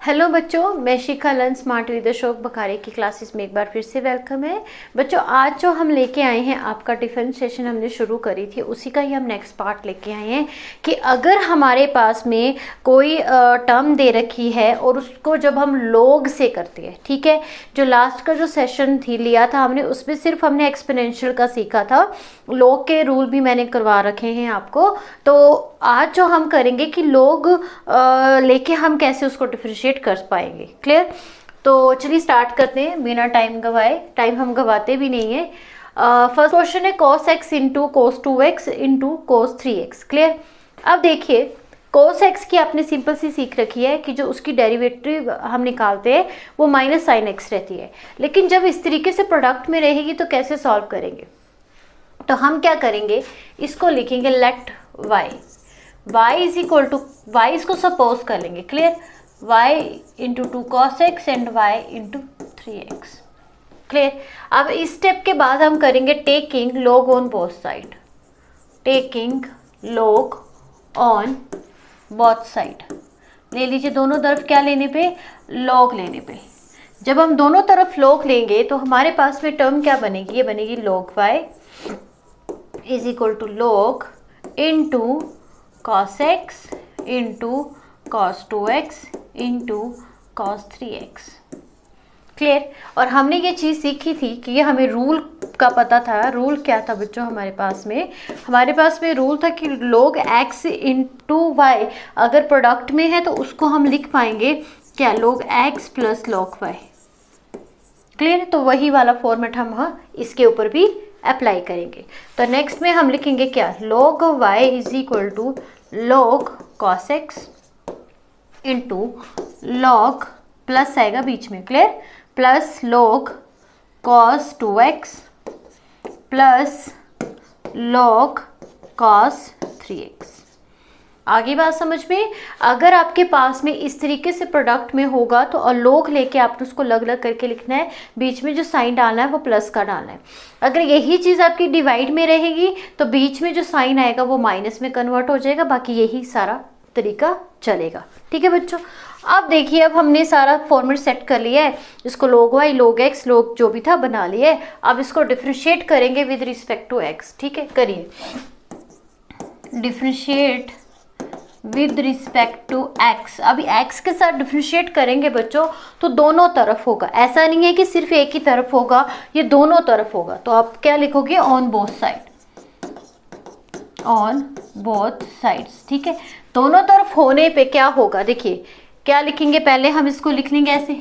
Hello बच्चों, मैं शिखा learn smart with Ashok बखारे की क्लासेस में एक बार फिर से वेलकम है। बच्चों, आज जो हम लेके आए हैं, आपका डिफरेंशिएशन हमने शुरू करी थी, उसी का ही हम नेक्स्ट पार्ट लेके आए हैं कि अगर हमारे पास में कोई टर्म दे रखी है और उसको जब हम लॉग से करते हैं, ठीक है, जो लास्ट का जो सेशन थी लिया था हमने, उसमें सिर्फ हमने एक्सपोनेंशियल का सीखा था, लॉग के रूल भी मैंने करवा रखे हैं आपको। तो आज जो हम करेंगे कि लॉग लेके हम कैसे उसको डिफरेंशिएट कर पाएंगे। क्लियर? तो चलिए स्टार्ट करते हैं बिना टाइम गवाए। टाइम हम गवाते भी नहीं है। फर्स्ट क्वेश्चन है cos x into cos 2x into cos 3x। Clear? अब देखिए, cos x की आपने सिंपल सी सीख रखी है कि जो उसकी डेरिवेटिव हम निकालते हैं वो माइनस साइन एक्स रहती है, लेकिन जब इस तरीके से प्रोडक्ट में रहेगी तो कैसे सॉल्व करेंगे? तो हम क्या करेंगे, इसको लिखेंगे let y is equal to y, इसको सपोज कर लेंगे। Clear? y into 2 cos x and y into 3x। Clear? अब इस स्टेप के बाद हम करेंगे taking log on both side, taking log on both side. ले लीजिए दोनों तरफ क्या लेने पे, log लेने पे। जब हम दोनों तरफ log लेंगे तो हमारे पास में टर्म क्या बनेगी, ये बनेगी log y is equal to log into cos x into cos 2x into cos 3x। Clear? और हमने ये चीज़ सीखी थी कि ये हमें रूल का पता था। रूल क्या था बच्चों हमारे पास में रूल था कि log x इंटू वाई अगर प्रोडक्ट में है तो उसको हम लिख पाएंगे क्या, log x plus log y। Clear? तो वही वाला फॉर्मेट हम इसके ऊपर भी अप्लाई करेंगे। तो नेक्स्ट में हम लिखेंगे क्या, log y is equal to log cos x into log plus आएगा बीच में, clear, plus log cos 2x plus log cos 3x। आगे बात समझ में? अगर आपके पास में इस तरीके से प्रोडक्ट में होगा तो log लेके आपने उसको अलग अलग करके लिखना है, बीच में जो साइन डालना है वो प्लस का डालना है। अगर यही चीज़ आपकी डिवाइड में रहेगी तो बीच में जो साइन आएगा वो माइनस में कन्वर्ट हो जाएगा, बाकी यही सारा तरीका चलेगा। ठीक है बच्चों? अब देखिए, अब हमने सारा फॉर्मेट सेट कर लिया है, इसको log y log x log जो भी था बना लिया है। अब इसको डिफ्रेंशिएट करेंगे विद रिस्पेक्ट टू x। ठीक है, करिए differentiate with respect to x। अभी x के साथ डिफ्रेंशिएट करेंगे बच्चों तो दोनों तरफ होगा, ऐसा नहीं है कि सिर्फ एक ही तरफ होगा, ये दोनों तरफ होगा। तो आप क्या लिखोगे, on both side, on both sides. ठीक है, दोनों तरफ होने पे क्या होगा, देखिए क्या लिखेंगे, पहले हम इसको लिख लेंगे ऐसे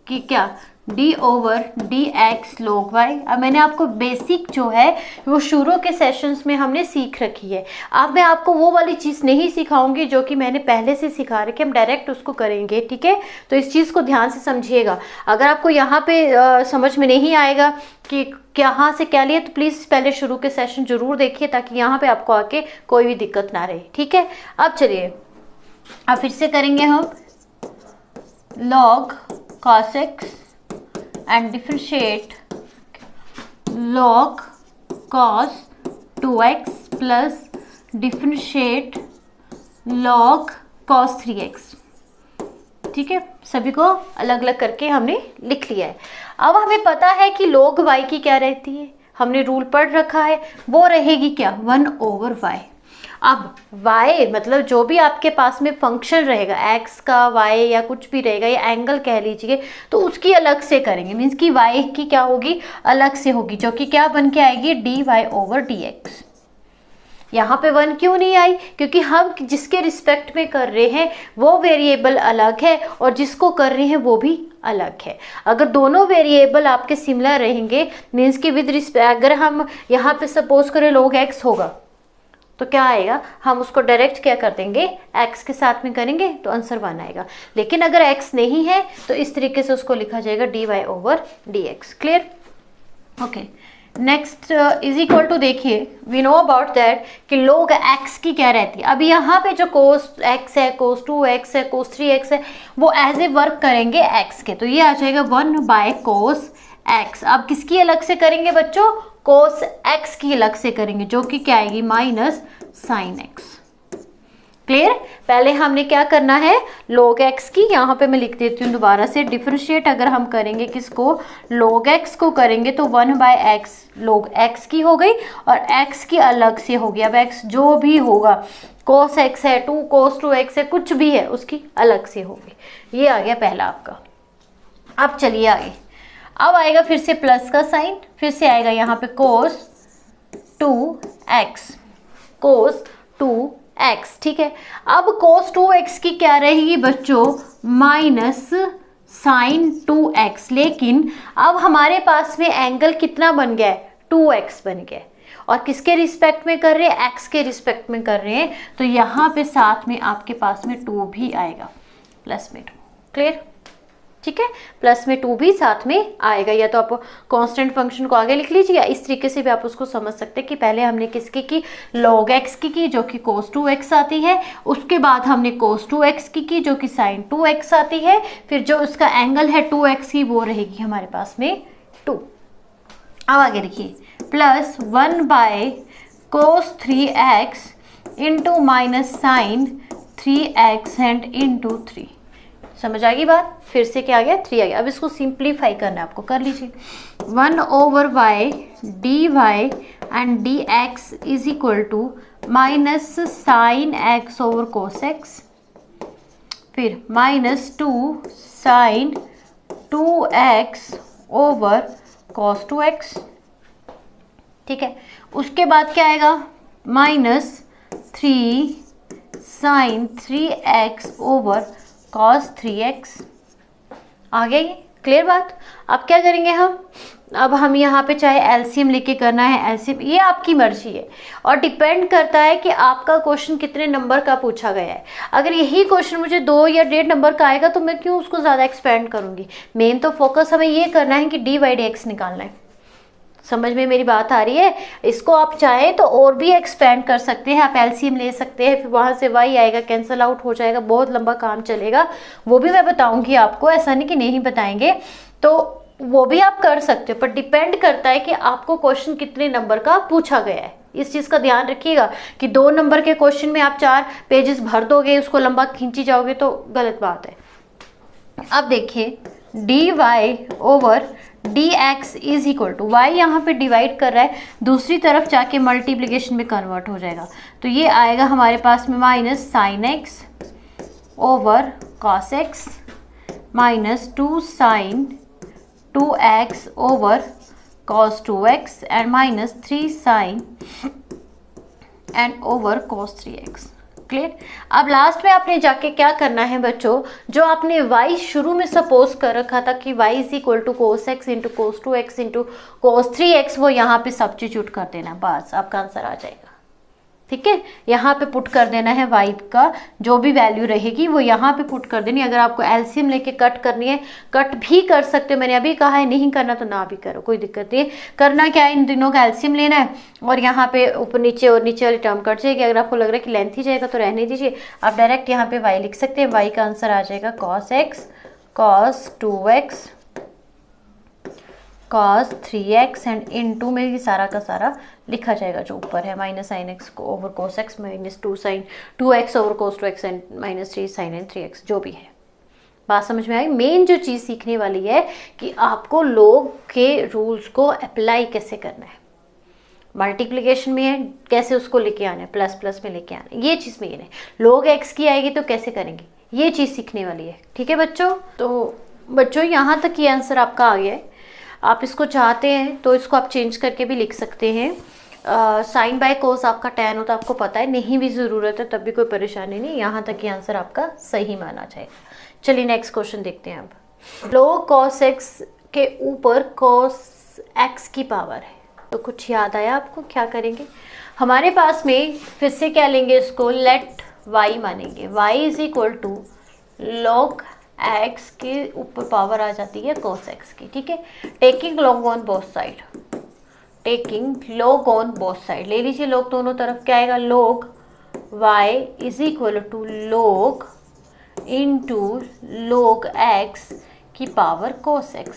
कि क्या, d over d x log y। अब मैंने आपको बेसिक जो है वो शुरू के सेशंस में हमने सीख रखी है। अब मैं आपको वो वाली चीज़ नहीं सिखाऊंगी जो कि मैंने पहले से सिखा रखी है, हम डायरेक्ट उसको करेंगे। ठीक है, तो इस चीज़ को ध्यान से समझिएगा। अगर आपको यहाँ पे समझ में नहीं आएगा कि कहाँ से क्या लिया, तो प्लीज़ पहले शुरू के सेशन जरूर देखिए ताकि यहाँ पे आपको आके कोई भी दिक्कत ना रहे। ठीक है, अब चलिए अब फिर से करेंगे हम log cos x and differentiate log cos 2x plus differentiate log cos 3x। ठीक है, सभी को अलग अलग करके हमने लिख लिया है। अब हमें पता है कि log y की क्या रहती है, हमने रूल पढ़ रखा है, वो रहेगी क्या, 1 ओवर y। अब y मतलब जो भी आपके पास में फंक्शन रहेगा, x का y या कुछ भी रहेगा, या एंगल कह लीजिए, तो उसकी अलग से करेंगे। मीन्स कि y की क्या होगी, अलग से होगी, जो कि क्या बन के आएगी, dy ओवर dx। यहाँ पे 1 क्यों नहीं आई, क्योंकि हम जिसके रिस्पेक्ट में कर रहे हैं वो वेरिएबल अलग है और जिसको कर रहे हैं वो भी अलग है। अगर दोनों वेरिएबल आपके सिमिलर रहेंगे, मीन्स कि विद रिस्पेक्ट, अगर हम यहाँ पे सपोज करें log x होगा तो क्या आएगा, हम उसको डायरेक्ट क्या कर देंगे, x के साथ में करेंगे तो आंसर 1 आएगा। लेकिन अगर x नहीं है तो इस तरीके से उसको लिखा जाएगा dy over dx। Clear? Okay, next is equal to, देखिए वी नो अबाउट दैट कि log x की क्या रहती है। अभी यहाँ पे जो cos x है, cos 2x है, cos 3x है, वो एज ए वर्क करेंगे x के, तो ये आ जाएगा 1 बाय cos x। अब किसकी अलग से करेंगे बच्चों, cos x की अलग से करेंगे, जो कि क्या आएगी, माइनस साइन x। क्लियर। पहले हमने क्या करना है, log x की, यहाँ पे मैं लिख देती हूँ दोबारा से, डिफरेंशिएट अगर हम करेंगे किसको, log x को करेंगे तो 1/x log x की हो गई और x की अलग से होगी। अब x जो भी होगा, cos x है, 2 cos 2x है, कुछ भी है, उसकी अलग से होगी। ये आ गया पहला आपका। अब चलिए आगे, अब आएगा फिर से प्लस का साइन, फिर से आएगा यहाँ पे cos 2x, cos 2x, ठीक है। अब cos 2x की क्या रहेगी बच्चों, माइनस साइन 2x, लेकिन अब हमारे पास में एंगल कितना बन गया है, 2x बन गया है, और किसके रिस्पेक्ट में कर रहे हैं, x के रिस्पेक्ट में कर रहे हैं, तो यहाँ पे साथ में आपके पास में 2 भी आएगा, प्लस में 2, क्लियर, ठीक है। प्लस में 2 भी साथ में आएगा, या तो आप कांस्टेंट फंक्शन को आगे लिख लीजिए, या इस तरीके से भी आप उसको समझ सकते हैं कि पहले हमने किसकी की, log x की जो कि cos 2x आती है, उसके बाद हमने cos 2x की जो कि sin 2x आती है, फिर जो उसका एंगल है 2x की वो रहेगी हमारे पास में 2। अब आगे देखिए, plus 1/cos 3x into minus sine 3x and into 3, समझ आ गई बात। फिर से क्या आ गया, 3 आ गया। अब इसको सिंप्लीफाई करना है आपको, कर लीजिए, 1/y dy and dx is equal to minus sine x over cos x, फिर minus 2 sine 2x over cos 2x, ठीक है। उसके बाद क्या आएगा, minus 3 sine 3x over cos 3x, आ गया ये, क्लियर बात। अब क्या करेंगे अब हम यहाँ पे चाहे एलसीएम लेके करना है, एलसीएम ये आपकी मर्जी है, और डिपेंड करता है कि आपका क्वेश्चन कितने नंबर का पूछा गया है। अगर यही क्वेश्चन मुझे 2 या 1.5 नंबर का आएगा तो मैं क्यों उसको ज़्यादा एक्सपेंड करूँगी। मेन तो फोकस हमें ये करना है कि dy/dx निकालना है। समझ में मेरी बात आ रही है। इसको आप चाहें तो और भी एक्सपेंड कर सकते हैं, आप एलसीएम ले सकते हैं, फिर वहाँ से y आएगा, कैंसिल आउट हो जाएगा, बहुत लंबा काम चलेगा, वो भी मैं बताऊंगी आपको, ऐसा नहीं कि नहीं बताएंगे, तो वो भी आप कर सकते हो, पर डिपेंड करता है कि आपको क्वेश्चन कितने नंबर का पूछा गया है। इस चीज़ का ध्यान रखिएगा कि 2 नंबर के क्वेश्चन में आप 4 पेजेस भर दोगे, उसको लंबा खींची जाओगे तो गलत बात है। अब देखिए, dy/dx is equal to, y यहाँ पे डिवाइड कर रहा है, दूसरी तरफ जाके मल्टीप्लिकेशन में कन्वर्ट हो जाएगा, तो ये आएगा हमारे पास में minus sine x over cos x minus 2 sine 2x over cos 2x and minus 3 sine and over cos 3x, clear. अब लास्ट में आपने जाके क्या करना है बच्चों, जो आपने y शुरू में सपोज कर रखा था कि y is equal to cos x into cos 2x into cos 3x, वो यहाँ पे सब्स्टिट्यूट कर देना, बस आपका आंसर आ जाएगा, ठीक है। यहाँ पे पुट कर देना है y का जो भी वैल्यू रहेगी वो यहाँ पे पुट कर देनी। अगर आपको एलसीएम लेके कट करनी है, कट भी कर सकते हो, मैंने अभी कहा है, नहीं करना तो ना भी करो, कोई दिक्कत नहीं है। करना क्या है, इन दिनों का एलसीएम लेना है और यहाँ पे ऊपर नीचे और नीचे वाली टर्म कट जाएगी। अगर आपको लग रहा है कि लेंथ ही जाएगा तो रहने दीजिए, आप डायरेक्ट यहाँ पे y लिख सकते हैं। y का आंसर आ जाएगा cos x cos 2x cos 3x and into में ये सारा का सारा लिखा जाएगा जो ऊपर है, minus sine x over cos x minus 2 sine 2x over cos 2x and minus 3 sine and 3x, जो भी है। बात समझ में आई। मेन जो चीज़ सीखने वाली है कि आपको log के रूल्स को अप्लाई कैसे करना है, मल्टीप्लिकेशन में है कैसे उसको लेके आना है, प्लस प्लस में लेके आना है, ये चीज़ मेन है। log x की आएगी तो कैसे करेंगे, ये चीज़ सीखने वाली है, ठीक है बच्चों। तो बच्चों यहाँ तक ये आंसर आपका आ गया है। आप इसको चाहते हैं तो इसको आप चेंज करके भी लिख सकते हैं। साइन बाय कोस आपका टैन हो तो आपको पता है, नहीं भी ज़रूरत है तब भी कोई परेशानी नहीं। यहाँ तक ये आंसर आपका सही माना जाएगा। चलिए नेक्स्ट क्वेश्चन देखते हैं। अब log cos x के ऊपर cos x की पावर है, तो कुछ याद आया आपको, क्या करेंगे। हमारे पास में फिर से क्या लेंगे, इसको लेट y मानेंगे। y is equal to log x के ऊपर पावर आ जाती है cos x की, ठीक है। Taking log on both side, taking log on both side, ले लीजिए log दोनों तरफ। क्या आएगा, log y is equal to log into log x की पावर cos x,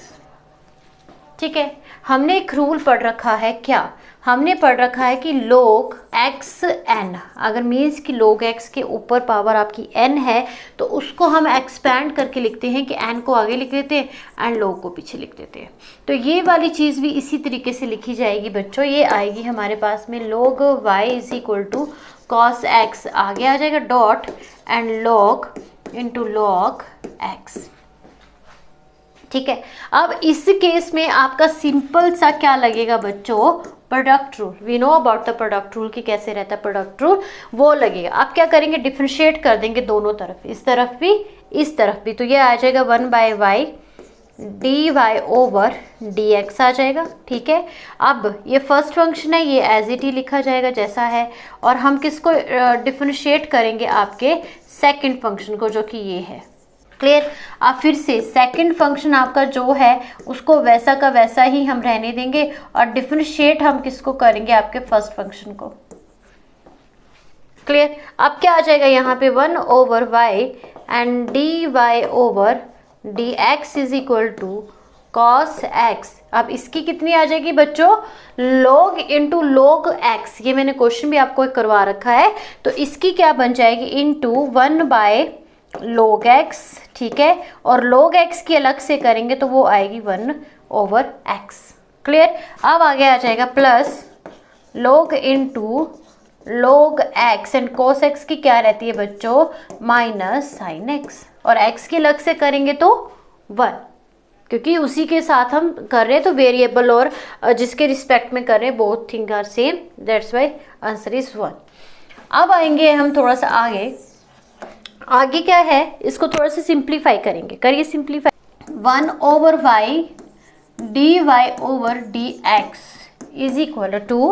ठीक है, हमने एक रूल पढ़ रखा है, क्या हमने पढ़ रखा है कि log x n, अगर मीन्स कि log x के ऊपर पावर आपकी n है तो उसको हम एक्सपैंड करके लिखते हैं कि n को आगे लिख देते हैं एंड log को पीछे लिख देते हैं। तो ये वाली चीज़ भी इसी तरीके से लिखी जाएगी बच्चों। ये आएगी हमारे पास में log y is equal to cos x, आगे आ जाएगा dot and log into log x। ठीक है, अब इस केस में आपका सिंपल सा क्या लगेगा बच्चों, product rule. We know about the product rule कि कैसे रहता है प्रोडक्ट रूल, वो लगेगा। आप क्या करेंगे, डिफरेंशिएट कर देंगे दोनों तरफ, इस तरफ भी इस तरफ भी, तो ये आ जाएगा 1 by y d y over d x आ जाएगा। ठीक है, अब ये फर्स्ट फंक्शन है, ये एज इट ही लिखा जाएगा जैसा है, और हम किसको डिफरेंशिएट करेंगे, आपके सेकंड फंक्शन को, जो कि ये है। क्लियर। अब फिर से सेकंड फंक्शन आपका जो है उसको वैसा का वैसा ही हम रहने देंगे, और डिफरेंशिएट हम किसको करेंगे, आपके फर्स्ट फंक्शन को। क्लियर। अब क्या आ जाएगा यहाँ पे 1 over y and d y over d x is equal to cos x. अब इसकी कितनी आ जाएगी बच्चों, log इंटू log x, ये मैंने क्वेश्चन भी आपको करवा रखा है। तो इसकी क्या बन जाएगी, इंटू 1 बाय log x। ठीक है, और log x की अलग से करेंगे तो वो आएगी 1 ओवर x। क्लियर। अब आगे आ जाएगा plus log into log x and cos x की क्या रहती है बच्चों, माइनस sin x, और x की अलग से करेंगे तो 1, क्योंकि उसी के साथ हम कर रहे हैं, तो वेरिएबल और जिसके रिस्पेक्ट में कर रहे हैं both thing are same, that's why answer is 1। अब आएंगे हम थोड़ा सा आगे, आगे क्या है, इसको थोड़ा सा सिंप्लीफाई करेंगे, करिए simplify. 1 over y d y over d x is equal to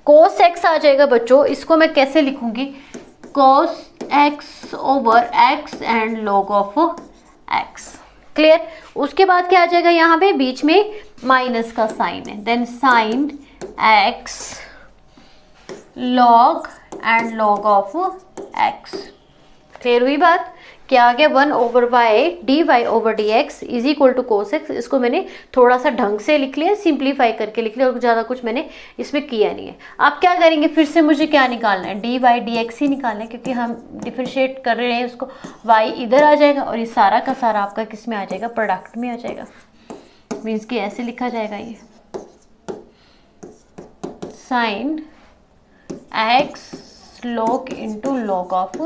cos x आ जाएगा बच्चों। इसको मैं कैसे लिखूंगी, cos x over x and log of x. Clear. उसके बाद क्या आ जाएगा, यहाँ पे बीच में माइनस का साइन है, then sine x log and log of x. Clear हुई बात, क्या आ गया, 1 over y d y over d x is equal to cos x. इसको मैंने थोड़ा सा ढंग से लिख लिया, सिंप्लीफाई करके लिख लिया, और ज़्यादा कुछ मैंने इसमें किया नहीं है। आप क्या करेंगे, फिर से मुझे क्या निकालना है, डी वाई डी एक्स ही निकालना है, क्योंकि हम डिफरेंशिएट कर रहे हैं उसको। वाई इधर आ जाएगा और ये सारा का सारा आपका किस में आ जाएगा, प्रोडक्ट में आ जाएगा। मीन्स कि ऐसे लिखा जाएगा, ये sine x log into log of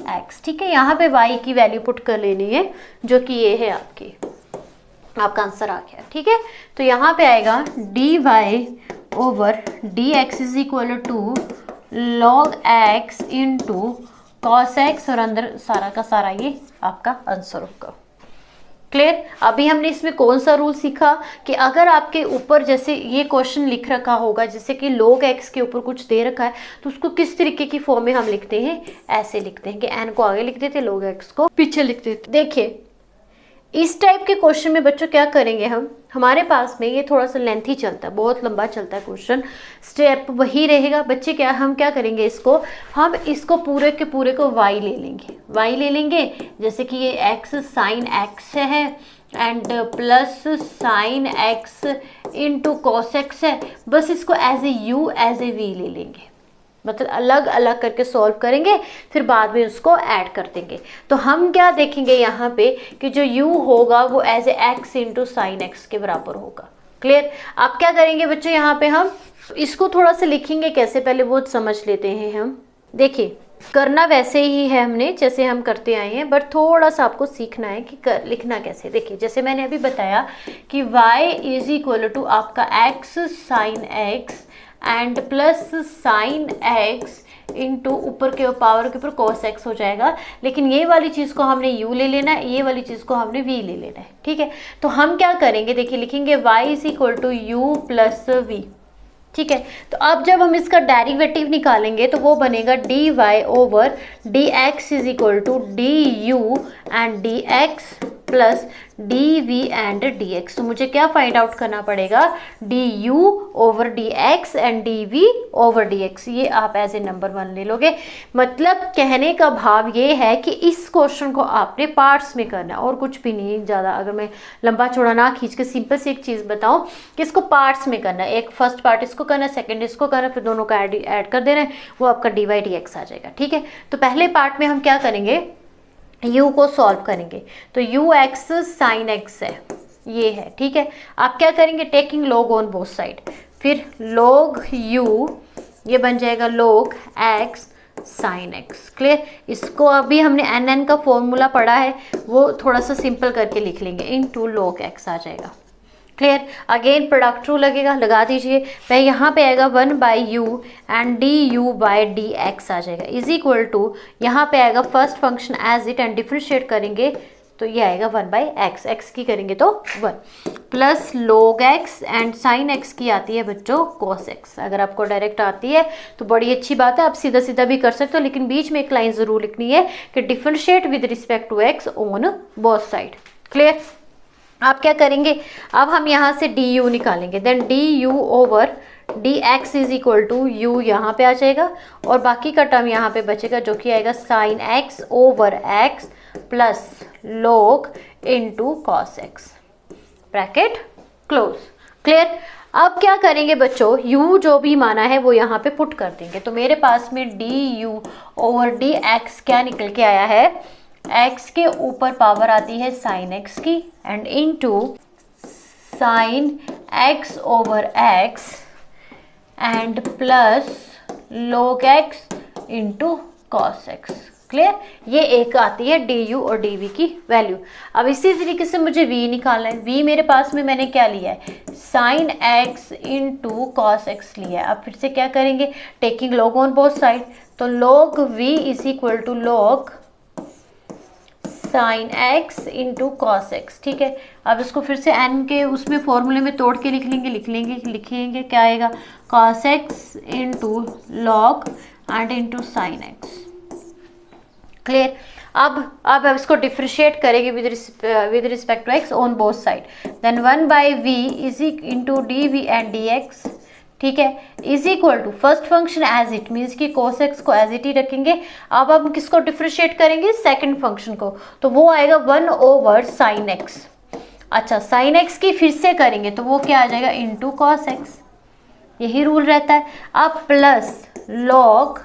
x। ठीक है, यहाँ पे y की वैल्यू पुट कर लेनी है, जो कि ये है आपका आंसर आ गया। ठीक है, तो यहाँ पे आएगा d y over d x is equal to log x into cos x, और अंदर सारा का सारा ये आपका आंसर होगा। क्लियर। अभी हमने इसमें कौन सा रूल सीखा कि अगर आपके ऊपर जैसे ये क्वेश्चन लिख रखा होगा, जैसे कि log x के ऊपर कुछ दे रखा है, तो उसको किस तरीके की फॉर्म में हम लिखते हैं, ऐसे लिखते हैं कि n को आगे लिख देते, log x को पीछे लिख देते। देखिए इस टाइप के क्वेश्चन में बच्चों क्या करेंगे हम, हमारे पास में ये थोड़ा सा लेंथी चलता है, बहुत लंबा चलता है क्वेश्चन, स्टेप वही रहेगा बच्चे। क्या हम क्या करेंगे, हम इसको पूरे के पूरे को y ले लेंगे, जैसे कि ये x साइन x है and plus sine x into cos x है, बस इसको as a u as a v ले लेंगे, मतलब अलग अलग करके सॉल्व करेंगे, फिर बाद में उसको ऐड कर देंगे। तो हम क्या देखेंगे यहाँ पे कि जो u होगा वो as a x into sine x के बराबर होगा। क्लियर। आप क्या करेंगे बच्चों, यहाँ पे हम इसको थोड़ा सा लिखेंगे कैसे, पहले वो समझ लेते हैं हम। देखिए करना वैसे ही है हमने जैसे हम करते आए हैं, बट थोड़ा सा आपको सीखना है कि लिखना कैसे। देखिए जैसे मैंने अभी बताया कि y इज इक्वल टू आपका x sign x and plus sine x into ऊपर के पावर के ऊपर cos x हो जाएगा, लेकिन ये वाली चीज़ को हमने u ले लेना है, ये वाली चीज़ को हमने v ले लेना है। ठीक है, तो हम क्या करेंगे, देखिए लिखेंगे y is equal to u plus v. ठीक है, तो अब जब हम इसका डेरिवेटिव निकालेंगे तो वो बनेगा d y over d x is equal to d u and d x plus d v and d x. तो मुझे क्या फाइंड आउट करना पड़ेगा, d u over d x and d v over d x. ये आप as a number 1 ले लोगे। मतलब कहने का भाव ये है कि इस क्वेश्चन को आपने पार्ट्स में करना है और कुछ भी नहीं ज़्यादा। अगर मैं लंबा चौड़ा ना खींच के सिंपल से एक चीज़ बताऊं कि इसको पार्ट्स में करना है, एक फर्स्ट पार्ट इसको करना है, सेकंड इसको करना है, फिर दोनों का ऐड कर देना है, वो आपका डी वाई डी एक्स आ जाएगा। ठीक है, तो पहले पार्ट में हम क्या करेंगे, u को सॉल्व करेंगे। तो u x साइन x है, ये है। ठीक है, आप क्या करेंगे, taking log on both side, फिर log u ये बन जाएगा log x sign x। Clear, इसको अभी हमने n का फॉर्मूला पढ़ा है, वो थोड़ा सा सिंपल करके लिख लेंगे, इनटू log x आ जाएगा। क्लियर, अगेन प्रोडक्ट रूल लगेगा, लगा दीजिए। वह यहाँ पे आएगा 1/u and d u by d x आ जाएगा, इज इक्वल टू यहाँ पे आएगा first function as it and differentiate करेंगे तो ये आएगा 1/x, x की करेंगे तो 1 plus log x and sine x की आती है बच्चों cos x। अगर आपको डायरेक्ट आती है तो बड़ी अच्छी बात है, आप सीधा सीधा भी कर सकते हो, लेकिन बीच में एक लाइन जरूर लिखनी है कि differentiate with respect to x on both side. Clear, आप क्या करेंगे, अब हम यहाँ से डी यू निकालेंगे, then d u over d x is equal to u यहाँ पे आ जाएगा और बाकी का टर्म यहाँ पे बचेगा जो कि आएगा sign x over x plus log into cos x, bracket close. Clear, अब क्या करेंगे बच्चों, u जो भी माना है वो यहाँ पे पुट कर देंगे। तो मेरे पास में d u over d x क्या निकल के आया है, x के ऊपर पावर आती है साइन x की and into sine x over x and plus log x into cos x। Clear, ये एक आती है डी यू और डी वी की वैल्यू। अब इसी तरीके से मुझे v निकालना है। v मेरे पास में मैंने क्या लिया है, sine x into cos x लिया है। अब फिर से क्या करेंगे, taking log on both side, तो log v is equal to log sine x into cos x. ठीक है, अब इसको फिर से n के उसमें फॉर्मूले में तोड़ के लिखेंगे क्या आएगा, cos x into log and into sine x. Clear, अब इसको डिफ्रेंशिएट करेंगे with respect to x on both side, then 1/v is into d v and d x. ठीक है, is equal to first function as it, means कि cos x को as it ही रखेंगे। अब हम किसको डिफ्रेंशिएट करेंगे, सेकंड फंक्शन को, तो वो आएगा 1 ओवर साइन x। अच्छा, साइन x की फिर से करेंगे तो वो क्या आ जाएगा, इनटू cos x, यही रूल रहता है। अब plus log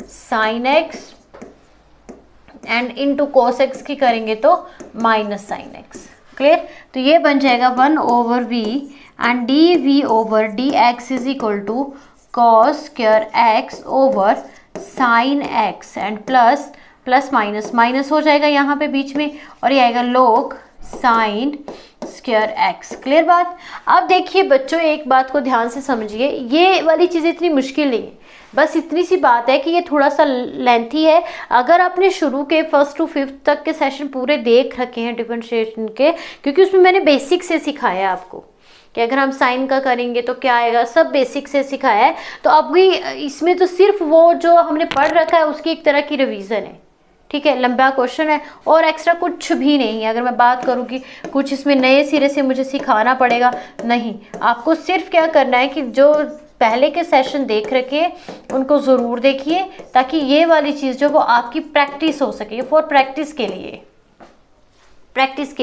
sine x and into cos x की करेंगे तो माइनस साइन x। क्लियर, तो ये बन जाएगा 1 over v and d v over d x is equal to cos square x over sine x and plus minus हो जाएगा यहाँ पे बीच में और ये आएगा log sine square x. Clear बात। अब देखिए बच्चों, एक बात को ध्यान से समझिए, ये वाली चीज़ें इतनी मुश्किल नहीं है, बस इतनी सी बात है कि ये थोड़ा सा लेंथी है। अगर आपने शुरू के 1st to 5th तक के सेशन पूरे देख रखे हैं डिफरेंशिएशन के, क्योंकि उसमें मैंने बेसिक से सिखाया आपको कि अगर हम साइन का करेंगे तो क्या आएगा, सब बेसिक से सिखाया है। तो अब भी इसमें तो सिर्फ वो जो हमने पढ़ रखा है उसकी एक तरह की रिवीजन है। ठीक है, लंबा क्वेश्चन है और एक्स्ट्रा कुछ भी नहीं है। अगर मैं बात करूँ कि कुछ इसमें नए सिरे से मुझे सिखाना पड़ेगा, नहीं, आपको सिर्फ क्या करना है कि जो पहले के सेशन देख रखे उनको ज़रूर देखिए ताकि ये वाली चीज़ जो वो आपकी प्रैक्टिस हो सके, फॉर प्रैक्टिस के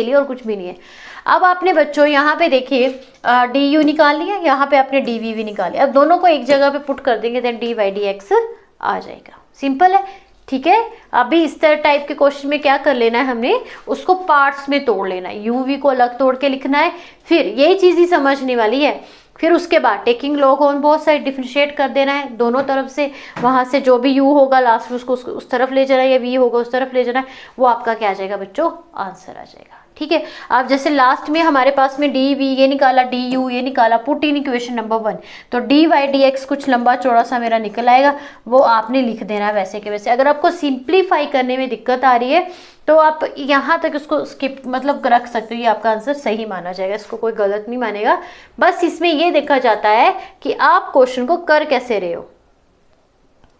लिए और कुछ भी नहीं है। अब आपने बच्चों यहाँ पे देखिए डी यू निकाल लिया, यहाँ पे आपने डी वी भी निकाल लिया। अब दोनों को एक जगह पे पुट कर देंगे, then d y d x आ जाएगा। सिंपल है। ठीक है, अभी इस तरह टाइप के क्वेश्चन में क्या कर लेना है, हमने उसको पार्ट्स में तोड़ लेना है, यू वी को अलग तोड़ के लिखना है, फिर यही चीज़ ही समझने वाली है। फिर उसके बाद taking log on both side differentiate कर देना है दोनों तरफ से, वहाँ से जो भी u होगा लास्ट में उसको उस तरफ ले जाना है, या v होगा उस तरफ ले जाना है, वो आपका क्या आ जाएगा बच्चों, आंसर आ जाएगा। ठीक है, अब जैसे लास्ट में हमारे पास में डी वी ये निकाला, डी यू ये निकाला, पुट इन इक्वेशन नंबर 1, तो डी वाई डी एक्स कुछ लंबा चौड़ा सा मेरा निकल आएगा, वो आपने लिख देना है वैसे के वैसे। अगर आपको सिंप्लीफाई करने में दिक्कत आ रही है तो आप यहाँ तक इसको स्किप मतलब रख सकते हो, ये आपका आंसर सही माना जाएगा, इसको कोई गलत नहीं मानेगा। बस इसमें ये देखा जाता है कि आप क्वेश्चन को कर कैसे रहे हो।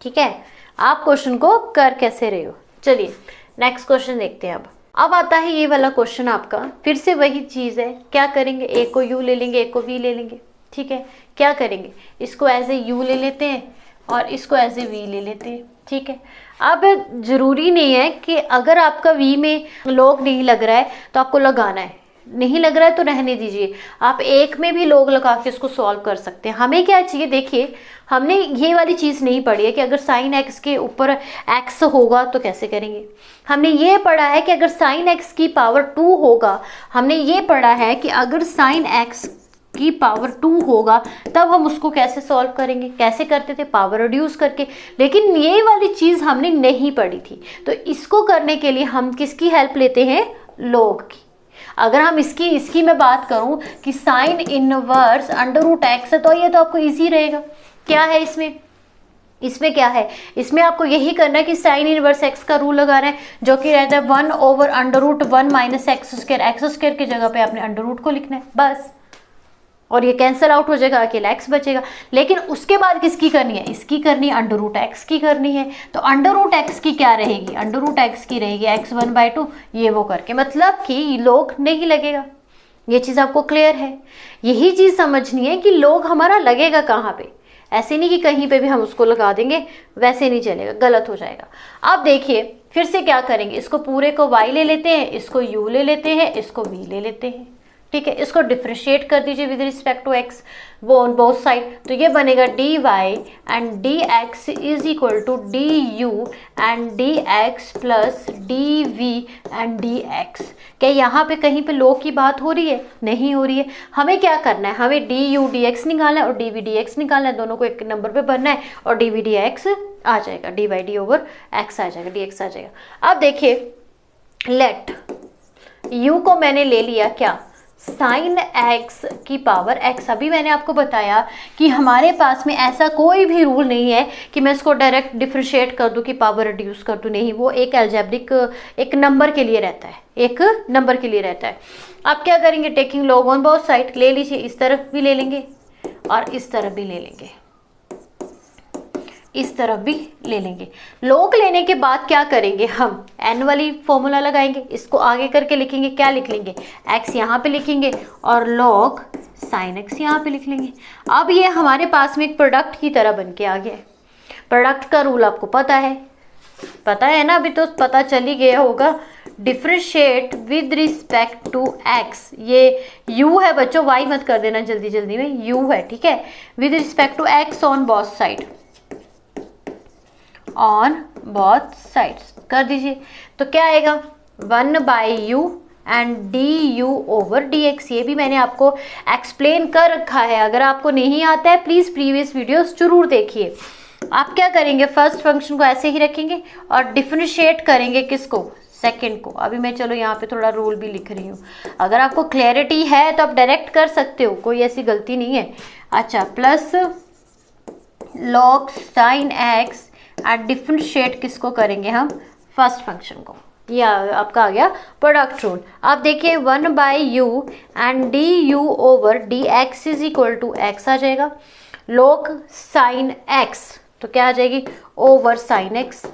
ठीक है, आप क्वेश्चन को कर कैसे रहे हो। चलिए नेक्स्ट क्वेश्चन देखते हैं। अब अब आता है ये वाला क्वेश्चन आपका, फिर से वही चीज़ है, क्या करेंगे, ए को यू ले लेंगे, ए को वी ले लेंगे, ठीक है। क्या करेंगे, इसको एज ए यू ले लेते हैं और इसको एज ए वी ले लेते हैं, ठीक है। अब ज़रूरी नहीं है कि अगर आपका वी में लॉग नहीं लग रहा है तो आपको लगाना है, नहीं लग रहा है तो रहने दीजिए, आप एक में भी लॉग लगा के इसको सॉल्व कर सकते हैं। हमें क्या चाहिए, देखिए हमने ये वाली चीज़ नहीं पढ़ी है कि अगर साइन एक्स के ऊपर एक्स होगा तो कैसे करेंगे। हमने ये पढ़ा है कि अगर साइन एक्स की पावर 2 होगा, हमने ये पढ़ा है कि अगर साइन एक्स की पावर 2 होगा तब हम उसको कैसे सॉल्व करेंगे, कैसे करते थे, पावर रिड्यूस करके। लेकिन ये वाली चीज़ हमने नहीं पढ़ी थी, तो इसको करने के लिए हम किसकी हेल्प लेते हैं, लॉग की। अगर हम इसकी मैं बात करूं कि sine inverse under root x है, तो ये तो आपको इजी रहेगा। क्या है इसमें क्या है, इसमें आपको यही करना है कि साइन इनवर्स एक्स का रूल लगाना है, जो कि रहता है 1 over under root 1 minus x square की जगह पे आपने अंडर रूट को लिखना है बस, और ये कैंसिल आउट हो जाएगा, अकेला एक्स बचेगा। लेकिन उसके बाद किसकी करनी है, इसकी करनी है, अंडर रूट एक्स की करनी है। तो अंडर रूट एक्स की क्या रहेगी, अंडर रूट एक्स की रहेगी x1/2, ये वो करके, मतलब कि लॉग नहीं लगेगा। ये चीज़ आपको क्लियर है, यही चीज़ समझनी है कि लॉग हमारा लगेगा कहाँ पे। ऐसे नहीं कि कहीं पे भी हम उसको लगा देंगे, वैसे नहीं चलेगा, गलत हो जाएगा। अब देखिए फिर से क्या करेंगे, इसको पूरे को y ले लेते हैं, इसको u ले लेते हैं, इसको v ले लेते हैं, ठीक है। इसको डिफ्रेंशिएट कर दीजिए विद रिस्पेक्ट टू एक्स, वो ऑन बोथ साइड, तो ये बनेगा dy and dx is equal to du and dx plus dv and dx। क्या यहाँ पे कहीं पे लॉग की बात हो रही है, नहीं हो रही है। हमें क्या करना है, हमें du dx निकालना है और dv dx निकालना है, दोनों को एक नंबर पे भरना है और dv dx आ जाएगा, dy ओवर x आ जाएगा, dx आ जाएगा। अब देखिए लेट u को मैंने ले लिया क्या, साइन एक्स की पावर एक्स। अभी मैंने आपको बताया कि हमारे पास में ऐसा कोई भी रूल नहीं है कि मैं इसको डायरेक्ट डिफ्रेंशिएट कर दूं कि पावर रिड्यूस कर दूं, नहीं, वो एक अलजेब्रिक एक नंबर के लिए रहता है, एक नंबर के लिए रहता है। आप क्या करेंगे, taking log on both side ले लीजिए, इस तरफ भी ले लेंगे और इस तरफ भी ले लेंगे, इस तरफ भी ले लेंगे। लॉग लेने के बाद क्या करेंगे, हम एन वाली फॉर्मूला लगाएंगे, इसको आगे करके लिखेंगे, क्या लिख लेंगे, एक्स यहाँ पे लिखेंगे और लॉग साइन एक्स यहाँ पे लिख लेंगे। अब ये हमारे पास में एक प्रोडक्ट की तरह बन के आ गया है। प्रोडक्ट का रूल आपको पता है ना, अभी तो पता चल ही गया होगा, differentiate with respect to x. ये u है बच्चों, y मत कर देना जल्दी जल्दी में, u है, ठीक है, with respect to x on both side, on both sides कर दीजिए। तो क्या आएगा 1/u and du over dx। ये भी मैंने आपको एक्सप्लेन कर रखा है, अगर आपको नहीं आता है प्लीज़ प्रीवियस वीडियोस जरूर देखिए। आप क्या करेंगे, फर्स्ट फंक्शन को ऐसे ही रखेंगे और डिफरेंशिएट करेंगे किसको, सेकंड को। अभी मैं चलो यहाँ पे थोड़ा रूल भी लिख रही हूँ, अगर आपको क्लैरिटी है तो आप डायरेक्ट कर सकते हो, कोई ऐसी गलती नहीं है। अच्छा, plus log sign x and differentiate किसको करेंगे हम, फर्स्ट फंक्शन को। ये आपका आ गया प्रोडक्ट रूल। आप देखिए 1/u and du over dx is equal to x आ जाएगा, लॉग साइन x तो क्या आ जाएगी, ओवर साइन x।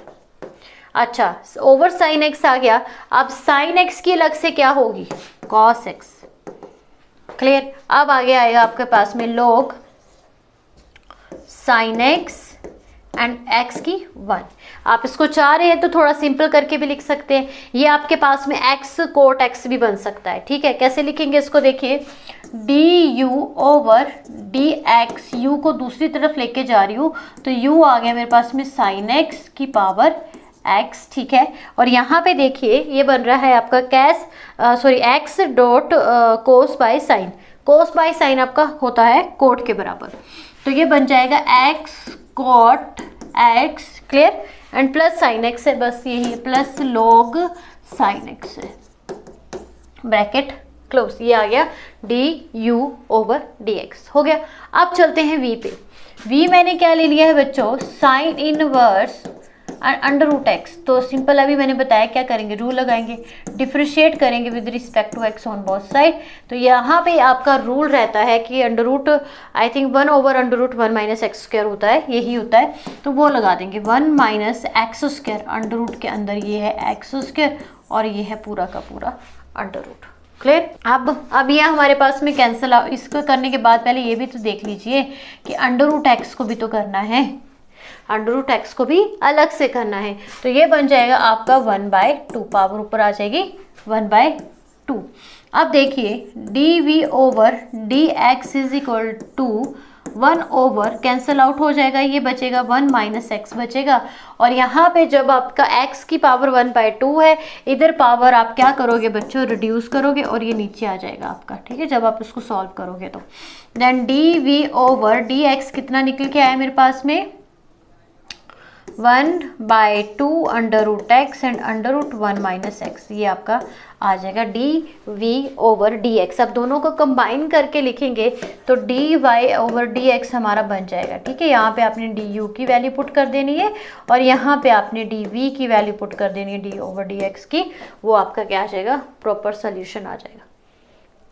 अच्छा, ओवर साइन x आ गया। अब साइन x की अलग से क्या होगी, cos x। क्लियर। अब आगे आएगा आपके पास में log sine x and x की 1। आप इसको चाह रहे हैं तो थोड़ा सिंपल करके भी लिख सकते हैं, ये आपके पास में x कोट x भी बन सकता है, ठीक है। कैसे लिखेंगे इसको, देखिए du ओवर dx, u को दूसरी तरफ लेके जा रही हूँ तो u आ गया मेरे पास में साइन x की पावर x, ठीक है। और यहाँ पे देखिए ये बन रहा है आपका x dot cos by sine. Cos by sine आपका होता है कोट के बराबर, तो ये बन जाएगा x cot x, clear, and plus sine x है, बस यही प्लस लॉग साइन x है, ब्रैकेट क्लोज। ये आ गया du ओवर dx, हो गया। अब चलते हैं v पे। v मैंने क्या ले लिया है बच्चों, sine inverse under root x. तो सिंपल अभी मैंने बताया क्या करेंगे, रूल लगाएंगे, डिफ्रेंशिएट करेंगे with respect to x on both side. तो यहाँ पे आपका रूल रहता है कि under root I think 1 over under root 1 minus x square होता है, यही होता है, तो वो लगा देंगे 1 minus x square, under root के अंदर ये है एक्स स्क्वायर और ये है पूरा का पूरा अंडर रूट। क्लियर। अब ये हमारे पास में कैंसिल, इसको करने के बाद पहले ये भी तो देख लीजिए कि अंडर रूट एक्स को भी तो करना है, अंडर रूट एक्स को भी अलग से करना है। तो ये बन जाएगा आपका 1/2, पावर ऊपर आ जाएगी 1/2। अब देखिए d v over d x is equal to 1 over cancel out हो जाएगा, ये बचेगा 1 माइनस एक्स बचेगा। और यहाँ पे जब आपका x की पावर 1/2 है, इधर पावर आप क्या करोगे बच्चों, रिड्यूस करोगे और ये नीचे आ जाएगा आपका, ठीक है, जब आप इसको सॉल्व करोगे तो। Then d v over d x कितना निकल के आया मेरे पास में 1/2 under root x and under root 1 minus x, ये आपका आ जाएगा d v over d x. अब दोनों को कंबाइन करके लिखेंगे तो d y over d x हमारा बन जाएगा, ठीक है। यहाँ पे आपने डी यू की वैल्यू पुट कर देनी है और यहाँ पे आपने डी वी की वैल्यू पुट कर देनी है डी ओवर डी एक्स की, वो आपका क्या आ जाएगा, प्रॉपर सोल्यूशन आ जाएगा।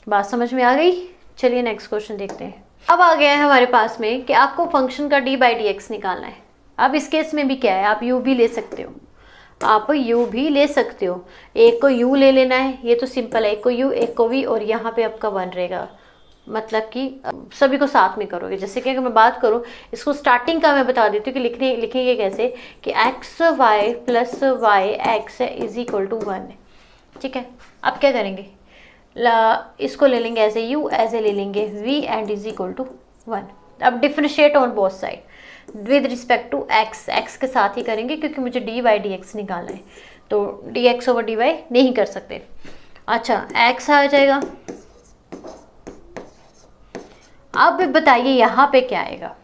बात समझ में आ गई। चलिए नेक्स्ट क्वेश्चन देखते हैं। अब आ गया है हमारे पास में कि आपको फंक्शन का डी बाई डी एक्स निकालना है। अब इस केस में भी क्या है, आप u भी ले सकते हो, आप u भी ले सकते हो। एक को u ले लेना है, ये तो सिंपल है, एक को u एक को v और यहाँ पे आपका 1 रहेगा, मतलब कि सभी को साथ में करोगे। जैसे कि अगर मैं बात करूँ इसको स्टार्टिंग का मैं बता देती हूँ कि लिखेंगे कैसे कि x y plus y x is equal to 1 है, ठीक है। अब क्या करेंगे, इसको ले लेंगे as a u, as a ले लेंगे v and is equal to 1। अब differentiate on both side with respect to x, x के साथ ही करेंगे क्योंकि मुझे डी वाई डी एक्स निकालना है, तो d x over d y नहीं कर सकते। अच्छा x आ जाएगा। अब बताइए यहाँ पे क्या आएगा,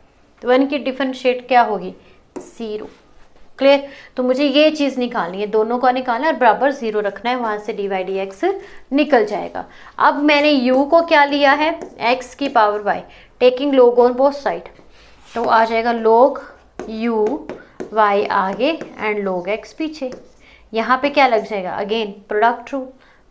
तो 1 की डिफरेंशिएट क्या होगी 0। क्लियर। तो मुझे ये चीज़ निकालनी है, दोनों का निकालना है और बराबर 0 रखना है, वहाँ से डी वाई डी एक्स निकल जाएगा। अब मैंने u को क्या लिया है x की power y, taking log on both side, तो आ जाएगा log u y आगे एंड log x पीछे। यहाँ पे क्या लग जाएगा, again product rule,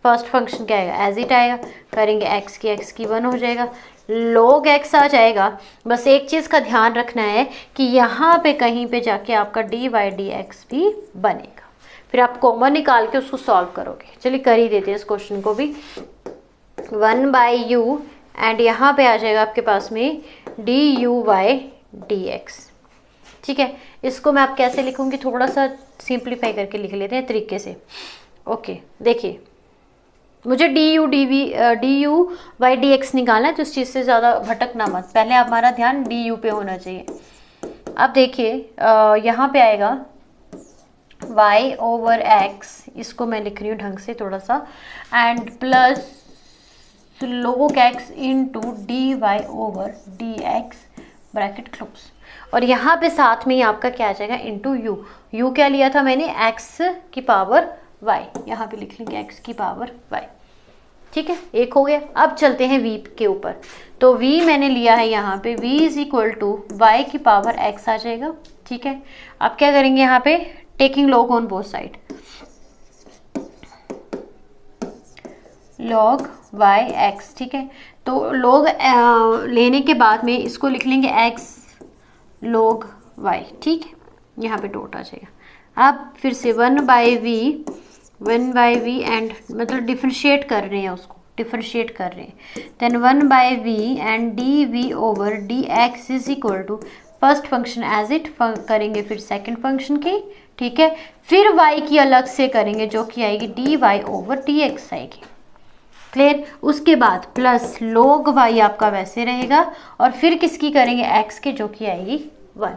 first function क्या आएगा एज इट आएगा, करेंगे x की 1 हो जाएगा, log x आ जाएगा। बस एक चीज़ का ध्यान रखना है कि यहाँ पे कहीं पे जाके आपका डी वाई डी एक्स भी बनेगा, फिर आप कॉमन निकाल के उसको सॉल्व करोगे। चलिए कर ही देते हैं इस क्वेश्चन को भी। 1/u एंड यहाँ पे आ जाएगा आपके पास में d u y d x, ठीक है। इसको मैं आप कैसे लिखूंगी, थोड़ा सा सिंप्लीफाई करके लिख लेते हैं तरीके से। ओके देखिए, मुझे d u y d x निकालना है, तो इस चीज़ से ज़्यादा भटकना मत, पहले हमारा ध्यान डी यू पे होना चाहिए। अब देखिए यहाँ पे आएगा y ओवर x, इसको मैं लिख रही हूँ ढंग से थोड़ा सा, and plus log x into d y over d x bracket close, और यहाँ पे साथ में ही आपका क्या आ जाएगा इंटू यू क्या लिया था मैंने x की पावर y, यहाँ पे लिख लेंगे x की पावर y, ठीक है। एक हो गया। अब चलते हैं v के ऊपर, तो v मैंने लिया है यहाँ पे v is equal to y की पावर x आ जाएगा, ठीक है। अब क्या करेंगे यहाँ पे, taking log on both side, log y x, ठीक है। तो log लेने के बाद में इसको लिख लेंगे x log y, ठीक है, यहाँ पे डॉट आ जाएगा। अब फिर से 1/v एंड मतलब डिफरेंशिएट कर रहे हैं, उसको डिफरेंशिएट कर रहे हैं, then 1/v and d v over d x is equal to first function as it करेंगे, फिर सेकंड फंक्शन की, ठीक है। फिर y की अलग से करेंगे जो कि आएगी d y over d x आएगी। क्लियर। उसके बाद प्लस log y आपका वैसे रहेगा और फिर किसकी करेंगे x के, जो कि आएगी 1,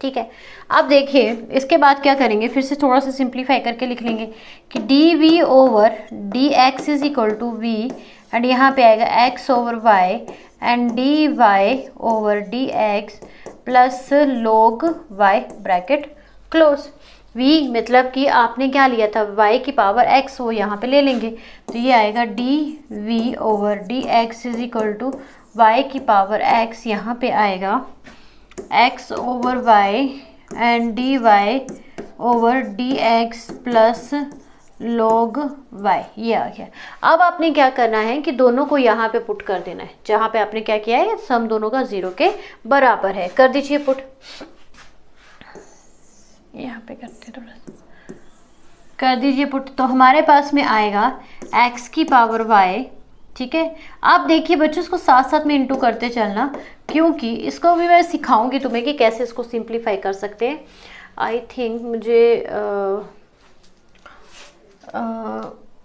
ठीक है। अब देखिए इसके बाद क्या करेंगे, फिर से थोड़ा सा सिंप्लीफाई करके लिख लेंगे कि d v over d x is equal to v and यहाँ पे आएगा x over y and d y over d x plus log y bracket close. v मतलब कि आपने क्या लिया था y की पावर x, वो यहाँ पे ले लेंगे, तो ये आएगा d v over d x is equal to y की पावर x, यहाँ पे आएगा x over y and d y over d x plus log y, ये आ गया। अब आपने क्या करना है कि दोनों को यहाँ पे पुट कर देना है, जहाँ पे आपने क्या किया है, सम दोनों का 0 के बराबर है, कर दीजिए पुट। यहाँ पे करते थोड़ा सा, कर दीजिए पुट। तो हमारे पास में आएगा x की पावर y, ठीक है। आप देखिए बच्चों इसको साथ साथ में इंटू करते चलना, क्योंकि इसको भी मैं सिखाऊंगी तुम्हें कि कैसे इसको सिंप्लीफाई कर सकते हैं। आई थिंक मुझे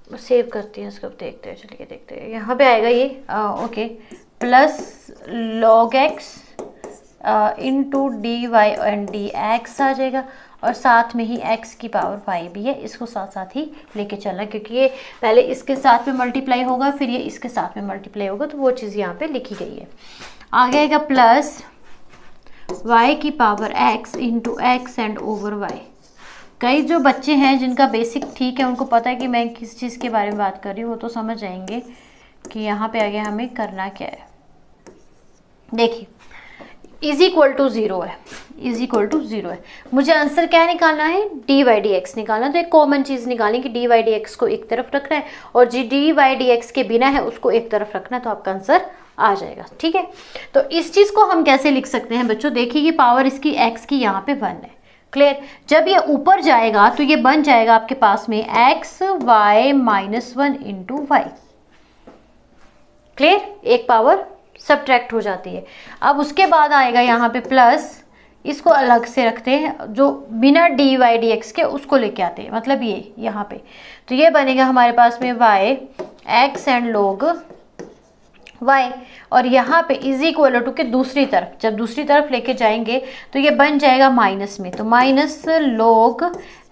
सेव करती हैं इसको, देखते हैं, चलिए देखते हैं। यहाँ पे आएगा ये okay, plus log x into d y and d x आ जाएगा, और साथ में ही x की पावर y भी है, इसको साथ साथ ही लेके चलना, क्योंकि ये पहले इसके साथ में मल्टीप्लाई होगा फिर ये इसके साथ में मल्टीप्लाई होगा, तो वो चीज़ यहाँ पे लिखी गई है। आगे आएगा प्लस y की power x into x and over y। कई जो बच्चे हैं जिनका बेसिक ठीक है, उनको पता है कि मैं किस चीज़ के बारे में बात कर रही हूँ, वो तो समझ जाएंगे कि यहाँ पे आगे हमें करना क्या है। देखिए इज इक्वल टू 0 है, इज इक्वल टू 0 है। मुझे आंसर क्या निकालना है, डी वाई डी एक्स निकालना। तो एक कॉमन चीज़ निकालें कि डी वाई डी एक्स को एक तरफ रखना है, और जी डी वाई डी एक्स के बिना है उसको एक तरफ रखना है, तो आपका आंसर आ जाएगा, ठीक है। तो इस चीज़ को हम कैसे लिख सकते हैं बच्चों, देखिए ये पावर इसकी एक्स की यहाँ पे 1 है, क्लियर। जब ये ऊपर जाएगा तो ये बन जाएगा आपके पास में x y minus 1 into y, clear. एक पावर सब्ट्रैक्ट हो जाती है। अब उसके बाद आएगा यहाँ पे प्लस, इसको अलग से रखते हैं, जो बिना डी वाई डी एक्स के उसको लेके आते हैं, मतलब ये यहाँ पे। तो ये बनेगा हमारे पास में y x and log y, और यहाँ पे इज इक्वल टू के दूसरी तरफ, जब दूसरी तरफ लेके जाएंगे तो ये बन जाएगा माइनस में, तो minus log